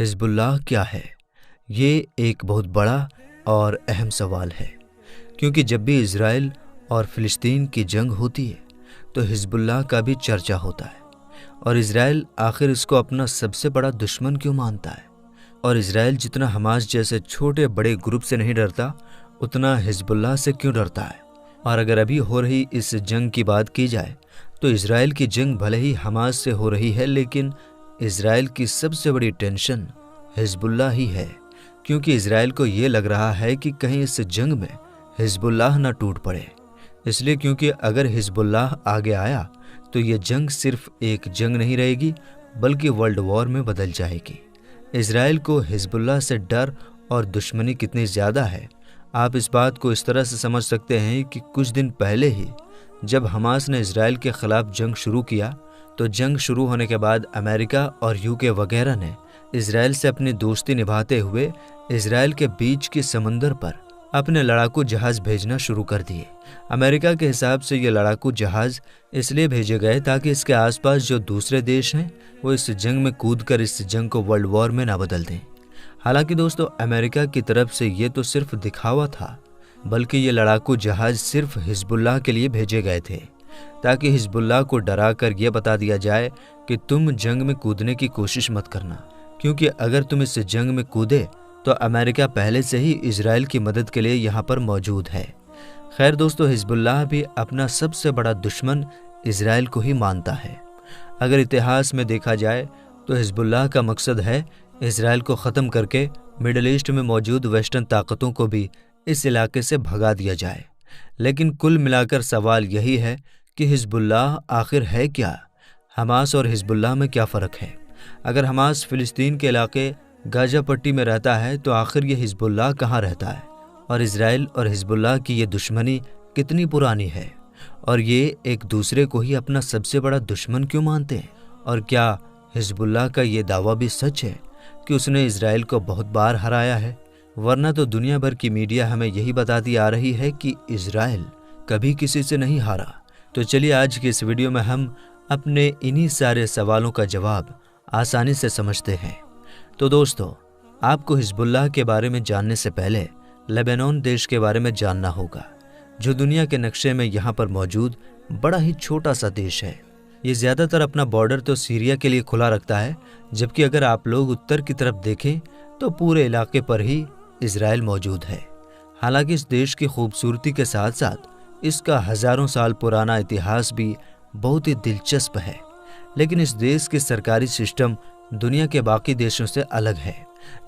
Hezbollah क्या है? ये एक बहुत बड़ा और अहम सवाल है, क्योंकि जब भी इज़राइल और फ़िलिस्तीन की जंग होती है तो हिज़्बुल्लाह का भी चर्चा होता है। और इज़राइल आखिर इसको अपना सबसे बड़ा दुश्मन क्यों मानता है? और इज़राइल जितना हमास जैसे छोटे बड़े ग्रुप से नहीं डरता, उतना हिज़्बुल्लाह से क्यों डरता है? और अगर अभी हो रही इस जंग की बात की जाए तो इज़राइल की जंग भले ही हमास से हो रही है, लेकिन इज़राइल की सबसे बड़ी टेंशन हिज़्बुल्लाह ही है, क्योंकि इज़राइल को ये लग रहा है कि कहीं इस जंग में हिज़्बुल्लाह ना टूट पड़े। इसलिए क्योंकि अगर हिज़्बुल्लाह आगे आया तो ये जंग सिर्फ एक जंग नहीं रहेगी, बल्कि वर्ल्ड वॉर में बदल जाएगी। इज़राइल को हिज़्बुल्लाह से डर और दुश्मनी कितनी ज़्यादा है, आप इस बात को इस तरह से समझ सकते हैं कि कुछ दिन पहले ही जब हमास ने इज़राइल के ख़िलाफ़ जंग शुरू किया, तो जंग शुरू होने के बाद अमेरिका और यूके वगैरह ने इज़राइल से अपनी दोस्ती निभाते हुए इज़राइल के बीच के समंदर पर अपने लड़ाकू जहाज़ भेजना शुरू कर दिए। अमेरिका के हिसाब से ये लड़ाकू जहाज़ इसलिए भेजे गए ताकि इसके आसपास जो दूसरे देश हैं वो इस जंग में कूदकर इस जंग को वर्ल्ड वॉर में ना बदल दें। हालांकि दोस्तों, अमेरिका की तरफ से ये तो सिर्फ दिखावा था, बल्कि ये लड़ाकू जहाज़ सिर्फ हिज़्बुल्लाह के लिए भेजे गए थे, ताकि हिज़्बुल्लाह को डरा कर यह बता दिया जाए कि तुम जंग में कूदने की कोशिश मत करना, क्योंकि अगर तुम इस जंग में कूदे तो अमेरिका पहले से ही इज़राइल की मदद के लिए यहाँ पर मौजूद है। खैर दोस्तों, हिज़्बुल्लाह भी अपना सबसे बड़ा दुश्मन इज़राइल को ही मानता है। अगर इतिहास में देखा जाए तो हिज़्बुल्लाह का मकसद है इज़राइल को ख़त्म करके मिडल ईस्ट में मौजूद वेस्टर्न ताकतों को भी इस इलाके से भगा दिया जाए। लेकिन कुल मिलाकर सवाल यही है कि हिज़्बुल्लाह आखिर है क्या? हमास और हिज़्बुल्लाह में क्या फ़र्क है? अगर हमास फ़िलिस्तीन के इलाके गाज़ा पट्टी में रहता है तो आखिर ये हिज़्बुल्लाह कहाँ रहता है? और इज़राइल और हिज़्बुल्लाह की ये दुश्मनी कितनी पुरानी है? और ये एक दूसरे को ही अपना सबसे बड़ा दुश्मन क्यों मानते हैं? और क्या हिज़्बुल्लाह का ये दावा भी सच है कि उसने इज़राइल को बहुत बार हराया है? वरना तो दुनिया भर की मीडिया हमें यही बताती आ रही है कि इज़राइल कभी किसी से नहीं हारा। तो चलिए आज की इस वीडियो में हम अपने इन्हीं सारे सवालों का जवाब आसानी से समझते हैं। तो दोस्तों, आपको हिज़्बुल्लाह के बारे में जानने से पहले लेबनान देश के बारे में जानना होगा, जो दुनिया के नक्शे में यहाँ पर मौजूद बड़ा ही छोटा सा देश है। ये ज़्यादातर अपना बॉर्डर तो सीरिया के लिए खुला रखता है, जबकि अगर आप लोग उत्तर की तरफ देखें तो पूरे इलाके पर ही इज़राइल मौजूद है। हालांकि इस देश की खूबसूरती के साथ साथ इसका हज़ारों साल पुराना इतिहास भी बहुत ही दिलचस्प है, लेकिन इस देश के सरकारी सिस्टम दुनिया के बाकी देशों से अलग है।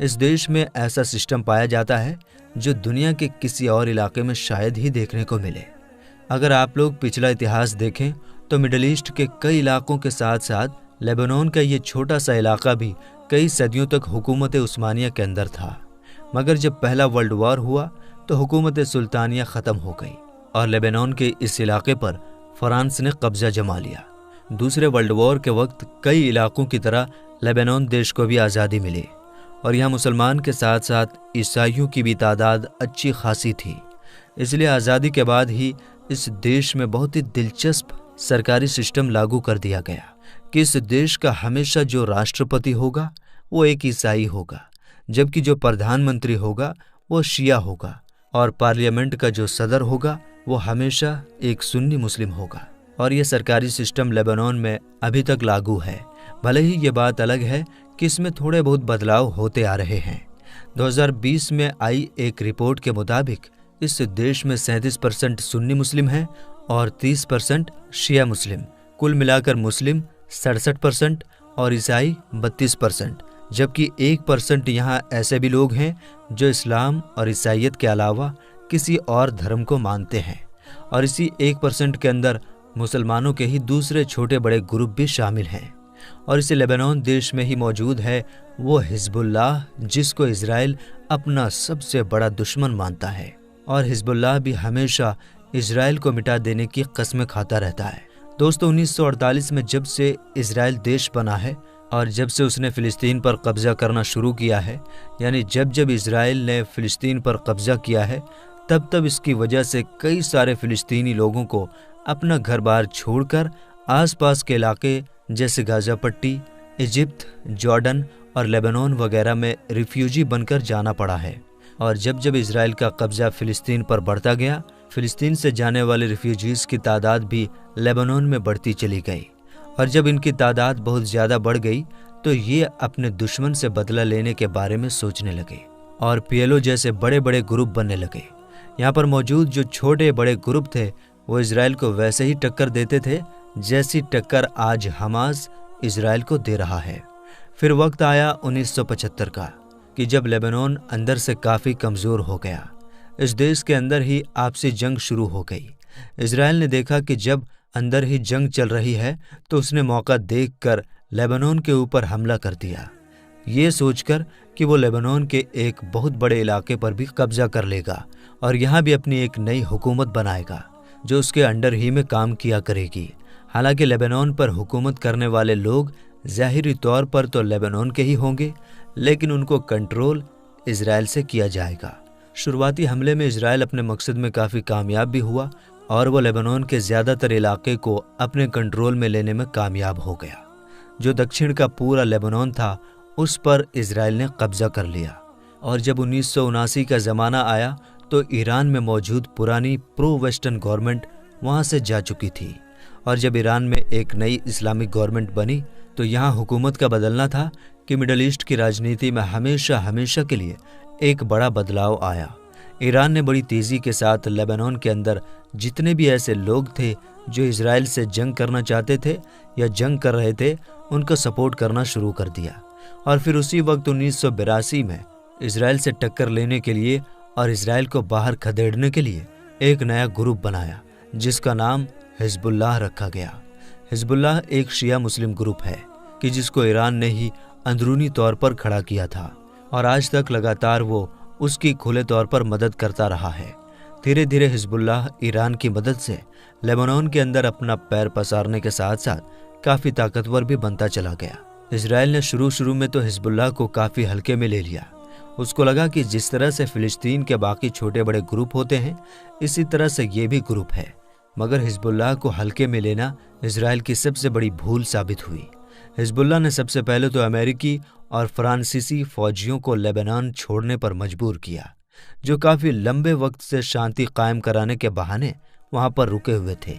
इस देश में ऐसा सिस्टम पाया जाता है जो दुनिया के किसी और इलाके में शायद ही देखने को मिले। अगर आप लोग पिछला इतिहास देखें तो मिडल ईस्ट के कई इलाकों के साथ साथ लेबनान का ये छोटा सा इलाका भी कई सदियों तक हुकूमत उस्मानिया के अंदर था। मगर जब पहला वर्ल्ड वॉर हुआ तो हुकूमत सुल्तानिया ख़त्म हो गई और लेबनान के इस इलाके पर फ्रांस ने कब्जा जमा लिया। दूसरे वर्ल्ड वॉर के वक्त कई इलाकों की तरह लेबनान देश को भी आज़ादी मिली और यहाँ मुसलमान के साथ साथ ईसाइयों की भी तादाद अच्छी खासी थी। इसलिए आज़ादी के बाद ही इस देश में बहुत ही दिलचस्प सरकारी सिस्टम लागू कर दिया गया कि इस देश का हमेशा जो राष्ट्रपति होगा वो एक ईसाई होगा, जबकि जो प्रधानमंत्री होगा वो शिया होगा और पार्लियामेंट का जो सदर होगा वो हमेशा एक सुन्नी मुस्लिम होगा। और ये सरकारी सिस्टम लेबनान में अभी तक लागू है। भले ही ये बात अलग है कि इसमें थोड़े बहुत बदलाव होते आ रहे हैं। 2020 में आई एक रिपोर्ट के मुताबिक इस देश में 37% सुन्नी मुस्लिम हैं और 30% शिया मुस्लिम। कुल मिलाकर मुस्लिम 67% और ईसाई 32%, जबकि 1% यहाँ ऐसे भी लोग हैं जो इस्लाम और ईसाइयत के अलावा किसी और धर्म को मानते हैं। और इसी 1% के अंदर मुसलमानों के ही दूसरे छोटे बड़े ग्रुप भी शामिल हैं। और इसे लेबनान देश में ही मौजूद है वो हिज़्बुल्लाह, जिसको इज़राइल अपना सबसे बड़ा दुश्मन मानता है। और हिज़्बुल्लाह भी हमेशा इज़राइल को मिटा देने की कस्में खाता रहता है। दोस्तों, 1948 में जब से इज़राइल देश बना है और जब से उसने फ़िलिस्तीन पर कब्ज़ा करना शुरू किया है, यानी जब जब इज़राइल ने फ़िलिस्तीन पर कब्ज़ा किया है, तब तब इसकी वजह से कई सारे फ़िलिस्तीनी लोगों को अपना घर बार छोड़कर आसपास के इलाके जैसे गाज़ा पट्टी, इजिप्ट, जॉर्डन और लेबनान वगैरह में रिफ्यूजी बनकर जाना पड़ा है। और जब जब इजराइल का कब्जा फिलिस्तीन पर बढ़ता गया, फिलिस्तीन से जाने वाले रिफ्यूजीज की तादाद भी लेबनान में बढ़ती चली गई। और जब इनकी तादाद बहुत ज़्यादा बढ़ गई तो ये अपने दुश्मन से बदला लेने के बारे में सोचने लगे और पीएलओ जैसे बड़े बड़े ग्रुप बनने लगे। यहाँ पर मौजूद जो छोटे बड़े ग्रुप थे वो इजराइल को वैसे ही टक्कर देते थे जैसी टक्कर आज हमास इजराइल को दे रहा है। फिर वक्त आया 1975 का कि जब लेबनान अंदर से काफ़ी कमज़ोर हो गया। इस देश के अंदर ही आपसी जंग शुरू हो गई। इजराइल ने देखा कि जब अंदर ही जंग चल रही है तो उसने मौका देखकर लेबनान के ऊपर हमला कर दिया, ये सोचकर कि वो लेबनान के एक बहुत बड़े इलाके पर भी कब्जा कर लेगा और यहाँ भी अपनी एक नई हुकूमत बनाएगा जो उसके अंडर ही में काम किया करेगी। हालांकि लेबनान पर हुकूमत करने वाले लोग ज़ाहिरी तौर पर तो लेबनान के ही होंगे, लेकिन उनको कंट्रोल इजराइल से किया जाएगा। शुरुआती हमले में इजराइल अपने मकसद में काफ़ी कामयाब भी हुआ और वो लेबनान के ज़्यादातर इलाके को अपने कंट्रोल में लेने में कामयाब हो गया। जो दक्षिण का पूरा लेबनान था उस पर इजराइल ने कब्जा कर लिया। और जब 1979 का ज़माना आया तो ईरान में मौजूद पुरानी प्रो वेस्टर्न गवर्नमेंट वहाँ से जा चुकी थी। और जब ईरान में एक नई इस्लामिक गवर्नमेंट बनी तो यहाँ हुकूमत का बदलना था कि मिडल ईस्ट की राजनीति में हमेशा हमेशा के लिए एक बड़ा बदलाव आया। ईरान ने बड़ी तेज़ी के साथ लेबनान के अंदर जितने भी ऐसे लोग थे जो इजराइल से जंग करना चाहते थे या जंग कर रहे थे उनको सपोर्ट करना शुरू कर दिया। और फिर उसी वक्त 1982 में इजराइल से टक्कर लेने के लिए और इजराइल को बाहर खदेड़ने के लिए एक नया ग्रुप बनाया जिसका नाम हिजबुल्लाह रखा गया। हिजबुल्लाह एक शिया मुस्लिम ग्रुप है कि जिसको ईरान ने ही अंदरूनी तौर पर खड़ा किया था और आज तक लगातार वो उसकी खुले तौर पर मदद करता रहा है। धीरे धीरे हिजबुल्लाह ईरान की मदद से लेबनान के अंदर अपना पैर पसारने के साथ साथ काफ़ी ताकतवर भी बनता चला गया। इजराइल ने शुरू में तो हिजबुल्लाह को काफ़ी हल्के में ले लिया। उसको लगा कि जिस तरह से फिलिस्तीन के बाकी छोटे बड़े ग्रुप होते हैं इसी तरह से ये भी ग्रुप है। मगर हिजबुल्लाह को हल्के में लेना इजराइल की सबसे बड़ी भूल साबित हुई। हिजबुल्लाह ने सबसे पहले तो अमेरिकी और फ्रांसीसी फौजियों को लेबनान छोड़ने पर मजबूर किया जो काफ़ी लंबे वक्त से शांति कायम कराने के बहाने वहाँ पर रुके हुए थे।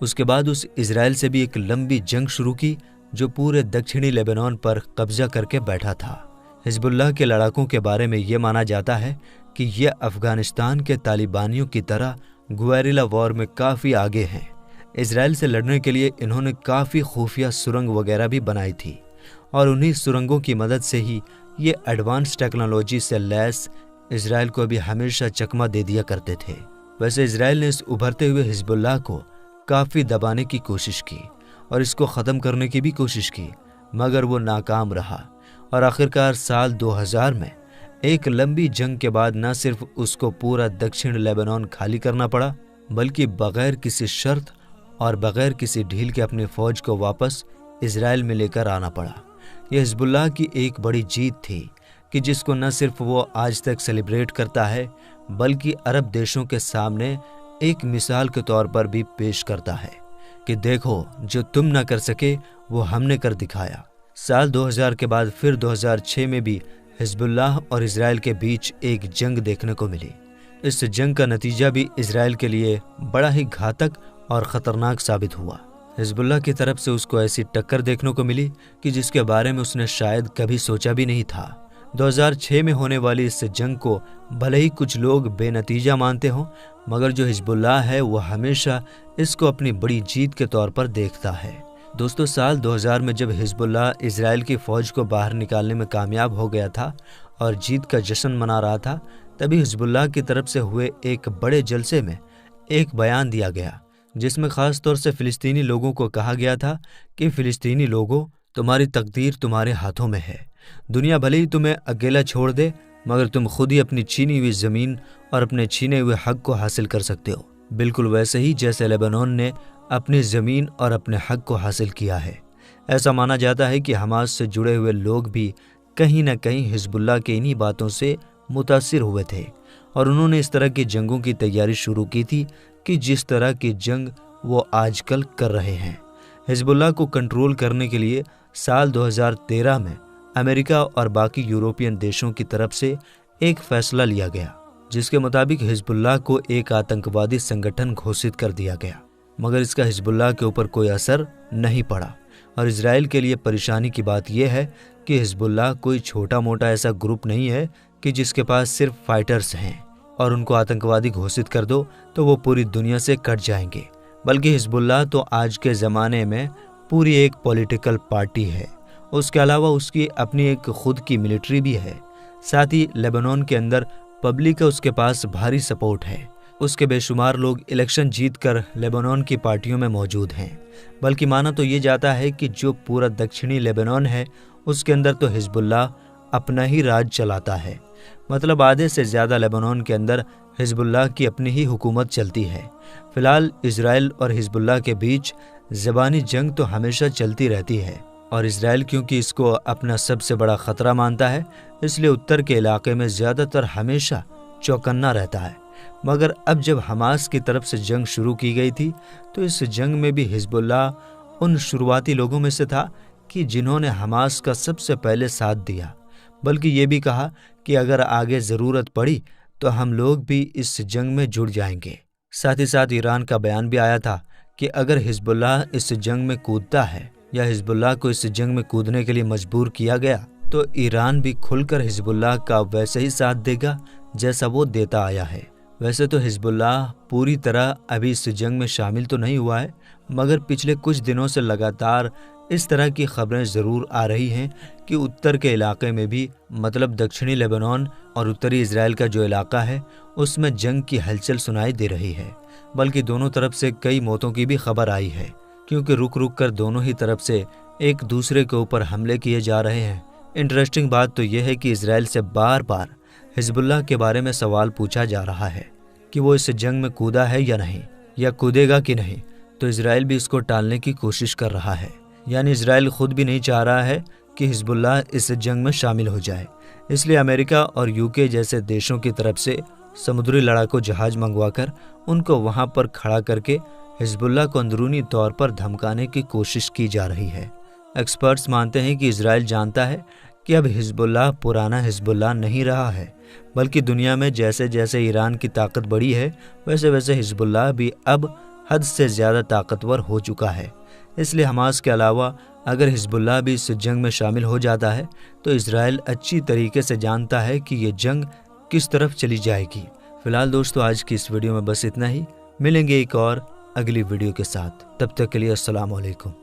उसके बाद उस इजराइल से भी एक लंबी जंग शुरू की जो पूरे दक्षिणी लेबनान पर कब्जा करके बैठा था। हिजबुल्लाह के लड़ाकों के बारे में ये माना जाता है कि ये अफगानिस्तान के तालिबानियों की तरह गुएरिला वॉर में काफ़ी आगे हैं। इजराइल से लड़ने के लिए इन्होंने काफ़ी खुफिया सुरंग वगैरह भी बनाई थी और उन्हीं सुरंगों की मदद से ही ये एडवांस टेक्नोलॉजी से लैस इजराइल को भी हमेशा चकमा दे दिया करते थे। वैसे इजराइल ने इस उभरते हुए हिजबुल्लाह को काफ़ी दबाने की कोशिश की और इसको ख़त्म करने की भी कोशिश की, मगर वो नाकाम रहा और आखिरकार साल 2000 में एक लंबी जंग के बाद न सिर्फ उसको पूरा दक्षिण लेबनान खाली करना पड़ा बल्कि बगैर किसी शर्त और बगैर किसी ढील के अपनी फ़ौज को वापस इजराइल में लेकर आना पड़ा। यह हिजबुल्लाह की एक बड़ी जीत थी कि जिसको न सिर्फ वो आज तक सेलिब्रेट करता है बल्कि अरब देशों के सामने एक मिसाल के तौर पर भी पेश करता है कि देखो जो तुम न कर सके वो हमने कर दिखाया। साल 2000 के बाद फिर 2006 में भी हिजबुल्लाह और इजराइल के बीच एक जंग देखने को मिली। इस जंग का नतीजा भी इजराइल के लिए बड़ा ही घातक और ख़तरनाक साबित हुआ। हिजबुल्लाह की तरफ से उसको ऐसी टक्कर देखने को मिली कि जिसके बारे में उसने शायद कभी सोचा भी नहीं था। 2006 में होने वाली इस जंग को भले ही कुछ लोग बेनतीजा मानते हों, मगर जो हिजबुल्लाह है वो हमेशा इसको अपनी बड़ी जीत के तौर पर देखता है। दोस्तों, साल 2000 में जब हिजबुल्लाह इजराइल की फ़ौज को बाहर निकालने में कामयाब हो गया था और जीत का जश्न मना रहा था, तभी हिजबुल्लाह की तरफ से हुए एक बड़े जलसे में एक बयान दिया गया जिसमें ख़ास तौर से फ़िलिस्तीनी लोगों को कहा गया था कि फ़िलिस्तीनी लोगों, तुम्हारी तकदीर तुम्हारे हाथों में है। दुनिया भले ही तुम्हें अकेला छोड़ दे मगर तुम खुद ही अपनी छीनी हुई ज़मीन और अपने छीने हुए हक को हासिल कर सकते हो, बिल्कुल वैसे ही जैसे लेबनान ने अपनी ज़मीन और अपने हक को हासिल किया है। ऐसा माना जाता है कि हमास से जुड़े हुए लोग भी कहीं न कहीं हिजबुल्लाह के इन्हीं बातों से मुतासिर हुए थे और उन्होंने इस तरह की जंगों की तैयारी शुरू की थी कि जिस तरह की जंग वो आजकल कर रहे हैं। हिजबुल्लाह को कंट्रोल करने के लिए साल 2013 में अमेरिका और बाकी यूरोपियन देशों की तरफ से एक फैसला लिया गया जिसके मुताबिक हिजबुल्लाह को एक आतंकवादी संगठन घोषित कर दिया गया। मगर इसका हिजबुल्लाह के ऊपर कोई असर नहीं पड़ा और इजराइल के लिए परेशानी की बात यह है कि हिजबुल्लाह कोई छोटा मोटा ऐसा ग्रुप नहीं है कि जिसके पास सिर्फ फाइटर्स हैं और उनको आतंकवादी घोषित कर दो तो वो पूरी दुनिया से कट जाएंगे, बल्कि हिजबुल्लाह तो आज के ज़माने में पूरी एक पॉलिटिकल पार्टी है। उसके अलावा उसकी अपनी एक खुद की मिलिट्री भी है। साथ ही लेबनान के अंदर पब्लिक का उसके पास भारी सपोर्ट है। उसके बेशुमार लोग इलेक्शन जीतकर लेबनान की पार्टियों में मौजूद हैं। बल्कि माना तो ये जाता है कि जो पूरा दक्षिणी लेबनान है उसके अंदर तो हिजबुल्लाह अपना ही राज चलाता है। मतलब आधे से ज़्यादा लेबनान के अंदर हिजबुल्लाह की अपनी ही हुकूमत चलती है। फिलहाल इजराइल और हिजबुल्लाह के बीच ज़बानी जंग तो हमेशा चलती रहती है और इजराइल क्योंकि इसको अपना सबसे बड़ा ख़तरा मानता है इसलिए उत्तर के इलाके में ज़्यादातर हमेशा चौकन्ना रहता है। मगर अब जब हमास की तरफ से जंग शुरू की गई थी तो इस जंग में भी हिजबुल्लाह उन शुरुआती लोगों में से था कि जिन्होंने हमास का सबसे पहले साथ दिया, बल्कि ये भी कहा कि अगर आगे ज़रूरत पड़ी तो हम लोग भी इस जंग में जुड़ जाएंगे। साथ ही साथ ईरान का बयान भी आया था कि अगर हिजबुल्लाह इस जंग में कूदता है या हिजबुल्लाह को इस जंग में कूदने के लिए मजबूर किया गया तो ईरान भी खुलकर हिजबुल्लाह का वैसे ही साथ देगा जैसा वो देता आया है। वैसे तो हिजबुल्लाह पूरी तरह अभी इस जंग में शामिल तो नहीं हुआ है, मगर पिछले कुछ दिनों से लगातार इस तरह की खबरें ज़रूर आ रही हैं कि उत्तर के इलाके में भी मतलब दक्षिणी लेबनान और उत्तरी इजराइल का जो इलाका है उसमें जंग की हलचल सुनाई दे रही है। बल्कि दोनों तरफ से कई मौतों की भी खबर आई है क्योंकि रुक रुक कर दोनों ही तरफ से एक दूसरे के ऊपर हमले किए जा रहे हैं। इंटरेस्टिंग बात तो यह है कि इजराइल से बार बार हिजबुल्लाह के बारे में सवाल पूछा जा रहा है कि वो इस जंग में कूदा है या नहीं, या कूदेगा कि नहीं, तो इजराइल भी इसको टालने की कोशिश कर रहा है। यानी इजराइल खुद भी नहीं चाह रहा है कि हिजबुल्लाह इस जंग में शामिल हो जाए। इसलिए अमेरिका और यूके जैसे देशों की तरफ से समुद्री लड़ाकू जहाज मंगवाकर उनको वहां पर खड़ा करके हिजबुल्लाह को अंदरूनी तौर पर धमकाने की कोशिश की जा रही है। एक्सपर्ट्स मानते हैं कि इजराइल जानता है कि अब हिजबुल्लाह पुराना हिजबुल्लाह नहीं रहा है, बल्कि दुनिया में जैसे जैसे ईरान की ताकत बढ़ी है वैसे वैसे हिजबुल्लाह भी अब हद से ज़्यादा ताकतवर हो चुका है। इसलिए हमास के अलावा अगर हिजबुल्लाह भी इस जंग में शामिल हो जाता है तो इजराइल अच्छी तरीके से जानता है कि ये जंग किस तरफ चली जाएगी। फिलहाल दोस्तों आज की इस वीडियो में बस इतना ही। मिलेंगे एक और अगली वीडियो के साथ, तब तक के लिए अस्सलाम वालेकुम।